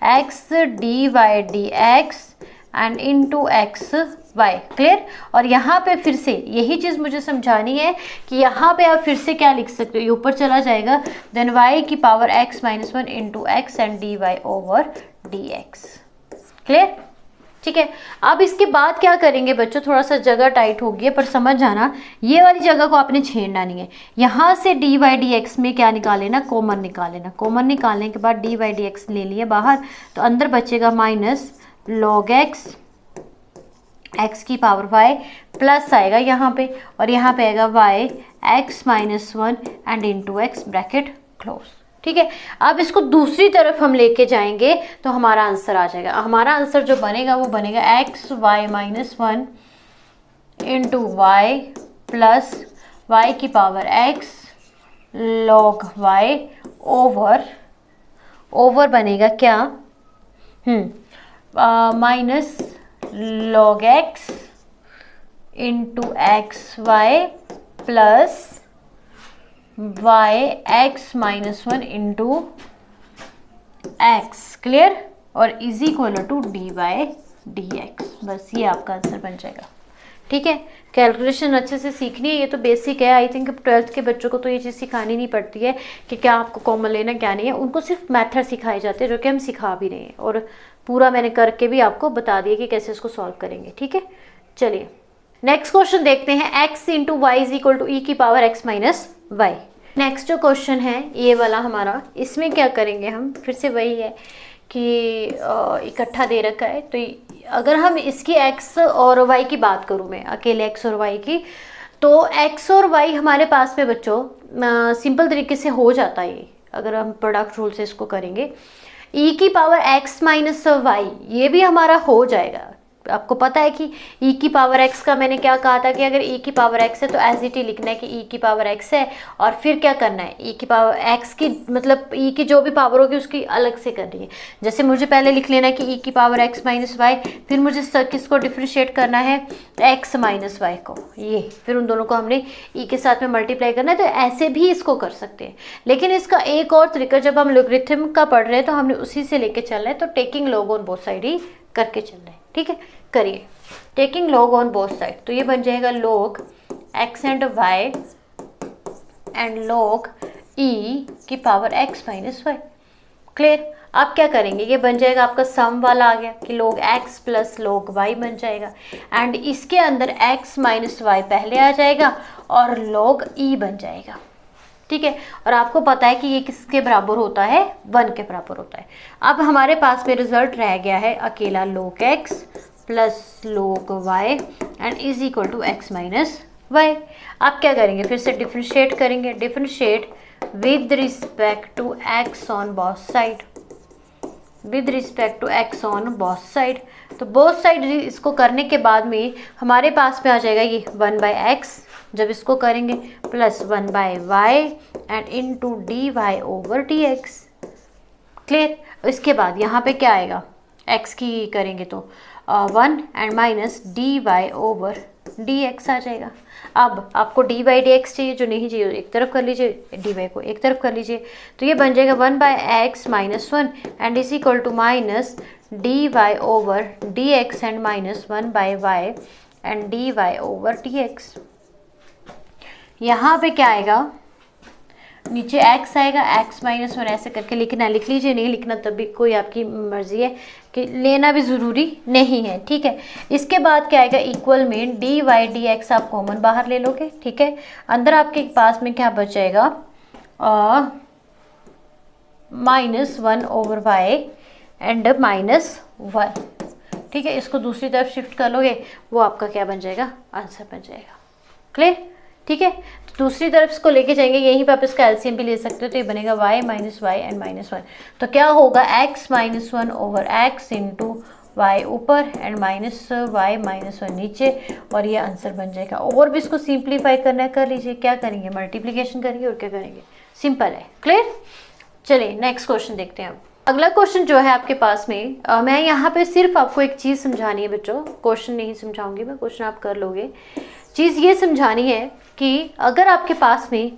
x d y d x and into x y, clear. और यहाँ पे फिर से यही चीज़ मुझे समझानी है कि यहाँ पे आप फिर से क्या लिख सकते हो, ये ऊपर चला जाएगा, देन y की power x minus 1 into x and d y over d x, clear, ठीक है। अब इसके बाद क्या करेंगे बच्चों, थोड़ा सा जगह टाइट हो गई है, पर समझ जाना ये वाली जगह को आपने छेड़ना नहीं है। यहाँ से डी वाई डी एक्स में क्या निकाल लेना, कॉमन निकाल लेना। कॉमन निकालने के बाद डी वाई डी एक्स ले लिया बाहर, तो अंदर बचेगा माइनस लॉग एक्स, एक्स की पावर वाई, प्लस आएगा यहाँ पे, और यहाँ पे आएगा y x minus 1 and into x bracket close, ठीक है। अब इसको दूसरी तरफ हम लेके जाएंगे तो हमारा आंसर आ जाएगा। हमारा आंसर जो बनेगा वो बनेगा x y minus 1 into y plus y की power x log y over बनेगा क्या, minus log x into x y plus y x minus 1 into x, clear, और is equal to d y d x. बस ये आपका answer बन जाएगा, ठीक है। कैलकुलेशन अच्छे से सीखनी है, ये तो बेसिक है। आई थिंक 12th के बच्चों को तो ये चीज़ सिखानी नहीं पड़ती है कि क्या आपको कॉमन लेना क्या नहीं है, उनको सिर्फ मेथड सिखाए जाते हैं, जो कि हम सिखा भी रहे हैं, और पूरा मैंने करके भी आपको बता दिया कि कैसे इसको सॉल्व करेंगे, ठीक है। चलिए नेक्स्ट क्वेश्चन देखते हैं, x into y is equal to e की power x minus y. Next जो क्वेश्चन है ये वाला हमारा, इसमें क्या करेंगे हम, फिर से वही है कि इकट्ठा दे रखा है, तो अगर हम इसकी x और y की बात करूँ, मैं अकेले x और y की, तो x और y हमारे पास में बच्चों सिंपल तरीके से हो जाता है। अगर हम प्रोडक्ट रूल से इसको करेंगे, e की पावर x माइनस वाई, ये भी हमारा हो जाएगा। आपको पता है कि e की पावर x का मैंने क्या कहा था कि अगर e की पावर x है तो एज इट ही लिखना है कि e की पावर x है, और फिर क्या करना है, e की पावर x की मतलब e की जो भी पावर होगी उसकी अलग से करनी है। जैसे मुझे पहले लिख लेना है कि e की पावर x माइनस वाई, फिर मुझे किसको डिफ्रेंशिएट करना है, x माइनस वाई को, ये फिर उन दोनों को हमने e के साथ में मल्टीप्लाई करना है। तो ऐसे भी इसको कर सकते हैं, लेकिन इसका एक और तरीका, जब हम लॉगरिथम का पढ़ रहे हैं तो हमने उसी से लेके चलना है, तो taking log on both side ही करके चलना है, ठीक है। करिए taking log on both side, तो ये बन जाएगा log x and y and log e की power x minus y, clear. आप क्या करेंगे, ये बन जाएगा आपका सम वाला आ गया कि log x plus log y बन जाएगा, एंड इसके अंदर x माइनस वाई पहले आ जाएगा और log e बन जाएगा, ठीक है। और आपको पता है कि ये किसके बराबर होता है, 1 के बराबर होता है। अब हमारे पास में रिजल्ट रह गया है अकेला log x plus log y and is equal to x minus y. आप क्या करेंगे, फिर से डिफ्रेंशिएट करेंगे, differentiate with respect to x on both side, with respect to x on both side. तो बोथ साइड इसको करने के बाद में हमारे पास में आ जाएगा ये 1/x, जब इसको करेंगे plus 1/y and into dy/dx। Clear. इसके बाद यहाँ पे क्या आएगा, x की करेंगे तो 1 एंड माइनस dy/dx आ जाएगा। अब आपको dy/dx चाहिए, जो नहीं चाहिए एक तरफ कर लीजिए, dy को एक तरफ कर लीजिए, तो ये बन जाएगा 1/x - 1 and is equal to minus dy/dx and minus 1/y and dy/dx। यहाँ पे क्या आएगा, नीचे x आएगा, x - 1 ऐसे करके लिखना है, लिख लीजिए, नहीं लिखना तब भी कोई आपकी मर्जी है, कि लेना भी ज़रूरी नहीं है, ठीक है। इसके बाद क्या आएगा, इक्वल में dy/dx आप कॉमन बाहर ले लोगे, ठीक है। अंदर आपके पास में क्या बचेगा, -1/y एंड -1, ठीक है। इसको दूसरी तरफ शिफ्ट कर लोगे, वो आपका क्या बन जाएगा, आंसर बन जाएगा। क्लियर, ठीक है। तो दूसरी तरफ इसको लेके जाएंगे, यहीं पर आप इसका एलसीएम भी ले सकते हो, तो ये बनेगा y - y एंड -1। तो क्या होगा, x - 1/x इंटू y ऊपर एंड -y - 1 नीचे, और ये आंसर बन जाएगा। और भी इसको सिंप्लीफाई करना है, कर लीजिए। क्या करेंगे, मल्टीप्लीकेशन करेंगे और क्या करेंगे, सिंपल है। क्लियर। चलिए नेक्स्ट क्वेश्चन देखते हैं। अब अगला क्वेश्चन जो है आपके पास में, मैं यहाँ पे सिर्फ आपको एक चीज़ समझानी है बच्चों, क्वेश्चन नहीं समझाऊंगी मैं, क्वेश्चन आप कर लोगे। चीज़ ये समझानी है कि अगर आपके पास में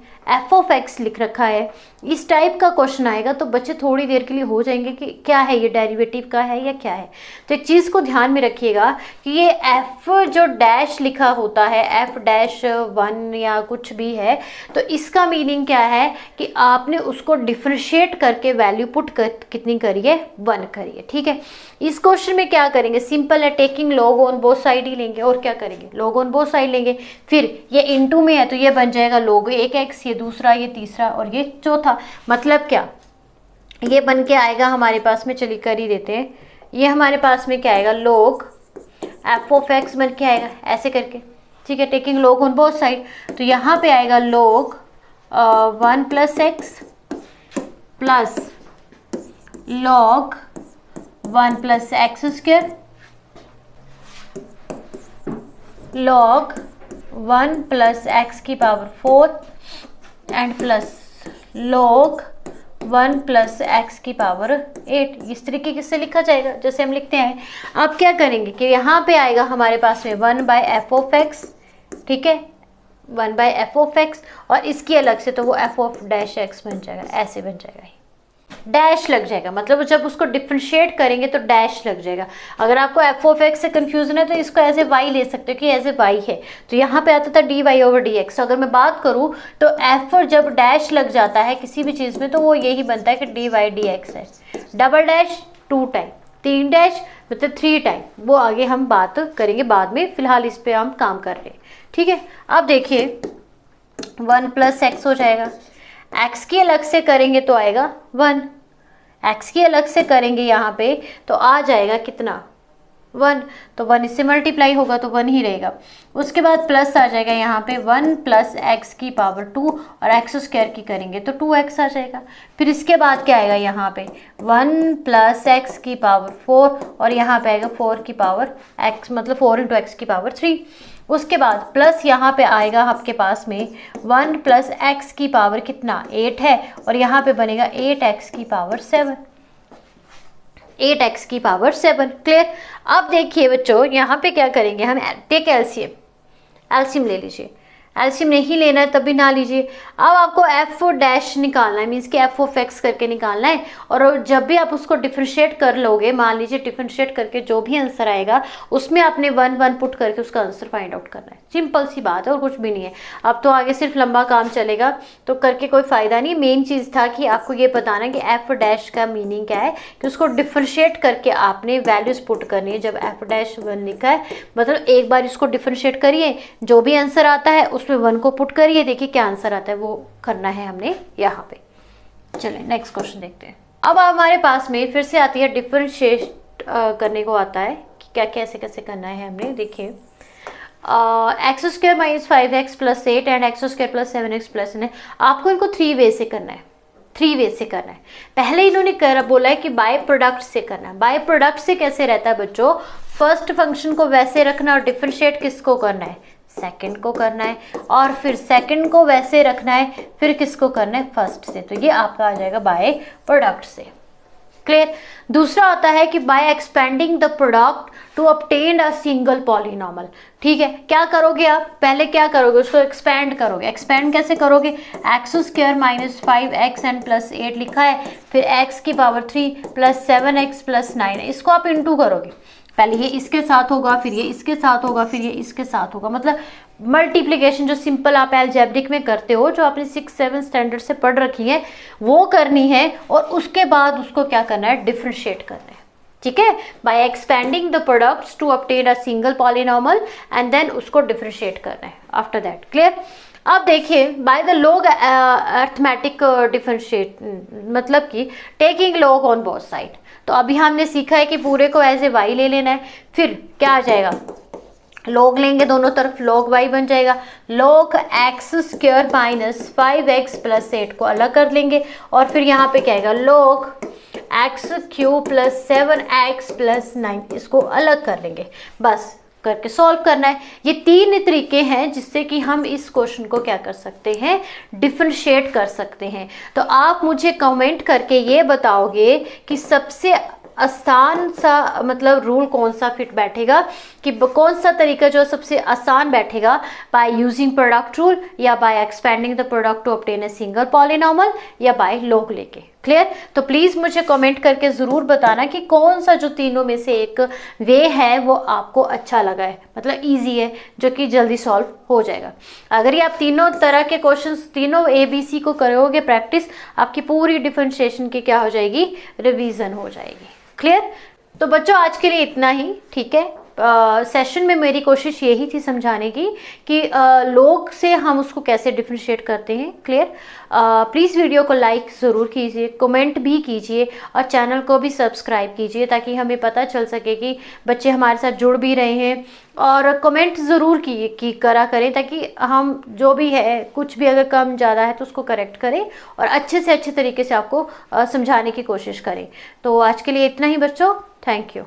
f(x) लिख रखा है, इस टाइप का क्वेश्चन आएगा तो बच्चे थोड़ी देर के लिए हो जाएंगे कि क्या है ये, डेरिवेटिव का है या क्या है। तो एक चीज़ को ध्यान में रखिएगा कि ये f जो डैश लिखा होता है, f'(1) या कुछ भी है, तो इसका मीनिंग क्या है कि आपने उसको डिफ्रेंशिएट करके वैल्यू पुट कर कितनी करिए, 1 करिए, ठीक है। इस क्वेश्चन में क्या करेंगे, सिंपल है, taking log on both side ही लेंगे, और क्या करेंगे, लॉग ऑन बोथ साइड लेंगे। फिर ये इनटू में है तो ये बन जाएगा log 1x, ये दूसरा, ये तीसरा और ये चौथा। मतलब क्या, ये बन के आएगा हमारे पास में, चलिए कर ही देते हैं, ये हमारे पास में क्या आएगा, log f(x) बन के आएगा ऐसे करके, ठीक है, taking log on both side. तो यहाँ पे आएगा log 1 + x plus log 1 + x² log 1 + x⁴ and plus log 1 + x⁸। इस तरीके से लिखा जाएगा जैसे हम लिखते हैं। अब क्या करेंगे कि यहाँ पे आएगा हमारे पास में 1/f(x), ठीक है, 1/f(x), और इसकी अलग से तो वो f(x) बन जाएगा, ऐसे बन जाएगा, डैश लग जाएगा, मतलब जब उसको डिफ्रेंशिएट करेंगे तो डैश लग जाएगा। अगर आपको f(x) से कंफ्यूजन है तो इसको एज ए y ले सकते हो कि एज ए y है, तो यहाँ पे आता था dy/dx। तो अगर मैं बात करूँ तो f जब डैश लग जाता है किसी भी चीज़ में तो वो यही बनता है कि dy/dx है। डबल डैश 2 टाइम, 3 डैश मतलब 3 टाइम, वो आगे हम बात करेंगे बाद में, फिलहाल इस पर हम काम कर रहे हैं, ठीक है। अब देखिए 1 + x हो जाएगा, x की अलग से करेंगे तो आएगा 1, x की अलग से करेंगे यहाँ पे तो आ जाएगा कितना, 1, तो 1 इससे मल्टीप्लाई होगा तो 1 ही रहेगा। उसके बाद प्लस आ जाएगा यहाँ पे 1 + x⁴ और x² की करेंगे तो 2x आ जाएगा। फिर इसके बाद क्या आएगा यहाँ पे 1 + x⁴ और यहाँ पे आएगा 4x, मतलब 4 × x⁴। उसके बाद प्लस यहाँ पे आएगा आपके पास में 1 + x⁴ कितना, 8 है, और यहाँ पे बनेगा 8x⁴7, 8x⁴7। क्लियर। अब देखिए बच्चों यहाँ पे क्या करेंगे हम, टेक एलसीएम, एलसीएम ले लीजिए, एलसीएम नहीं लेना है तब भी ना लीजिए। अब आपको f' निकालना है, मीन्स कि f(x) करके निकालना है, और जब भी आप उसको डिफ्रेंशिएट कर लोगे, मान लीजिए डिफ्रेंशिएट करके जो भी आंसर आएगा उसमें आपने 1 1 पुट करके उसका आंसर फाइंड आउट करना है। सिंपल सी बात है और कुछ भी नहीं है। अब तो आगे सिर्फ लंबा काम चलेगा तो करके कोई फ़ायदा नहीं। मेन चीज़ था कि आपको ये बताना कि f' का मीनिंग क्या है, कि उसको डिफ्रेंशिएट करके आपने वैल्यूज़ पुट करनी है। जब f'1 लिखा है मतलब एक बार इसको डिफ्रेंशिएट करिए, जो भी आंसर आता है उसमें 1 को पुट करिए, देखिए क्या आंसर आता है, वो करना है हमने यहाँ पे। चलिए नेक्स्ट क्वेश्चन देखते हैं। अब हमारे पास में फिर से आती है डिफ्रेंशिएट करने को आता है कि क्या कैसे कैसे करना है हमने। देखिए x² - 5x + 8 and x² + 7x + 9, आपको इनको 3 वे से करना है। 3 वे से करना है। पहले इन्होंने बोला है कि बाय प्रोडक्ट से करना है। बाय प्रोडक्ट से कैसे रहता है बच्चों, फर्स्ट फंक्शन को वैसे रखना और डिफरेंशिएट किसको करना है, सेकंड को करना है, और फिर सेकंड को वैसे रखना है, फिर किसको करना है, फर्स्ट से। तो ये आपका आ जाएगा बाय प्रोडक्ट से। क्लियर। दूसरा आता है कि by expanding the product to obtain a single polynomial. ठीक है, क्या करोगे आप, पहले क्या करोगे, उसको एक्सपेंड करोगे। एक्सपेंड कैसे करोगे, x square minus 5xn plus 8 लिखा है, फिर x की पावर 3 प्लस 7x प्लस 9 है, इसको आप इंटू करोगे। पहले ये इसके साथ होगा, फिर ये इसके साथ होगा, फिर ये इसके साथ होगा। मतलब मल्टीप्लिकेशन जो सिंपल आप अलजेब्रिक में करते हो, जो आपने 6-7 स्टैंडर्ड से पढ़ रखी है, वो करनी है, और उसके बाद उसको क्या करना है, डिफरेंशिएट करना है। ठीक है, by expanding the products to obtain a single polynomial and then उसको डिफरेंशिएट करना है आफ्टर दैट। क्लियर। अब देखिए, by the logarithmic differentiate, मतलब कि taking log on both side. तो अभी हमने सीखा है कि पूरे को एज ए वाई ले लेना है, फिर क्या आ जाएगा, लॉग लेंगे दोनों तरफ, लॉग वाई बन जाएगा। Log x square minus 5x plus 8 को अलग कर लेंगे, और फिर यहाँ पे क्या आएगा, log x cube plus 7x plus 9, इसको अलग कर लेंगे। बस करके सॉल्व करना है। ये 3 तरीके हैं जिससे कि हम इस क्वेश्चन को क्या कर सकते हैं, डिफरेंशिएट कर सकते हैं। तो आप मुझे कमेंट करके ये बताओगे कि सबसे आसान सा मतलब रूल कौन सा फिट बैठेगा, कि कौन सा तरीका जो सबसे आसान बैठेगा, बाय यूजिंग प्रोडक्ट रूल, या by expanding the product to obtain a single polynomial, या बाय लॉग लेके। क्लियर। तो प्लीज़ मुझे कमेंट करके ज़रूर बताना कि कौन सा जो तीनों में से एक वे है वो आपको अच्छा लगा है, मतलब इजी है, जो कि जल्दी सॉल्व हो जाएगा। अगर ये आप तीनों तरह के क्वेश्चंस, तीनों ABC को करोगे प्रैक्टिस, आपकी पूरी डिफरेंशिएशन की क्या हो जाएगी, रिवीजन हो जाएगी। क्लियर। तो बच्चों आज के लिए इतना ही। ठीक है, सेशन में मेरी कोशिश यही थी समझाने की कि लॉग से हम उसको कैसे डिफरेंशिएट करते हैं। क्लियर। प्लीज़ वीडियो को लाइक ज़रूर कीजिए, कमेंट भी कीजिए, और चैनल को भी सब्सक्राइब कीजिए, ताकि हमें पता चल सके कि बच्चे हमारे साथ जुड़ भी रहे हैं। और कमेंट ज़रूर करा करें, ताकि हम जो भी है, कुछ भी अगर कम ज़्यादा है तो उसको करेक्ट करें, और अच्छे से अच्छे तरीके से आपको समझाने की कोशिश करें। तो आज के लिए इतना ही बच्चों, थैंक यू।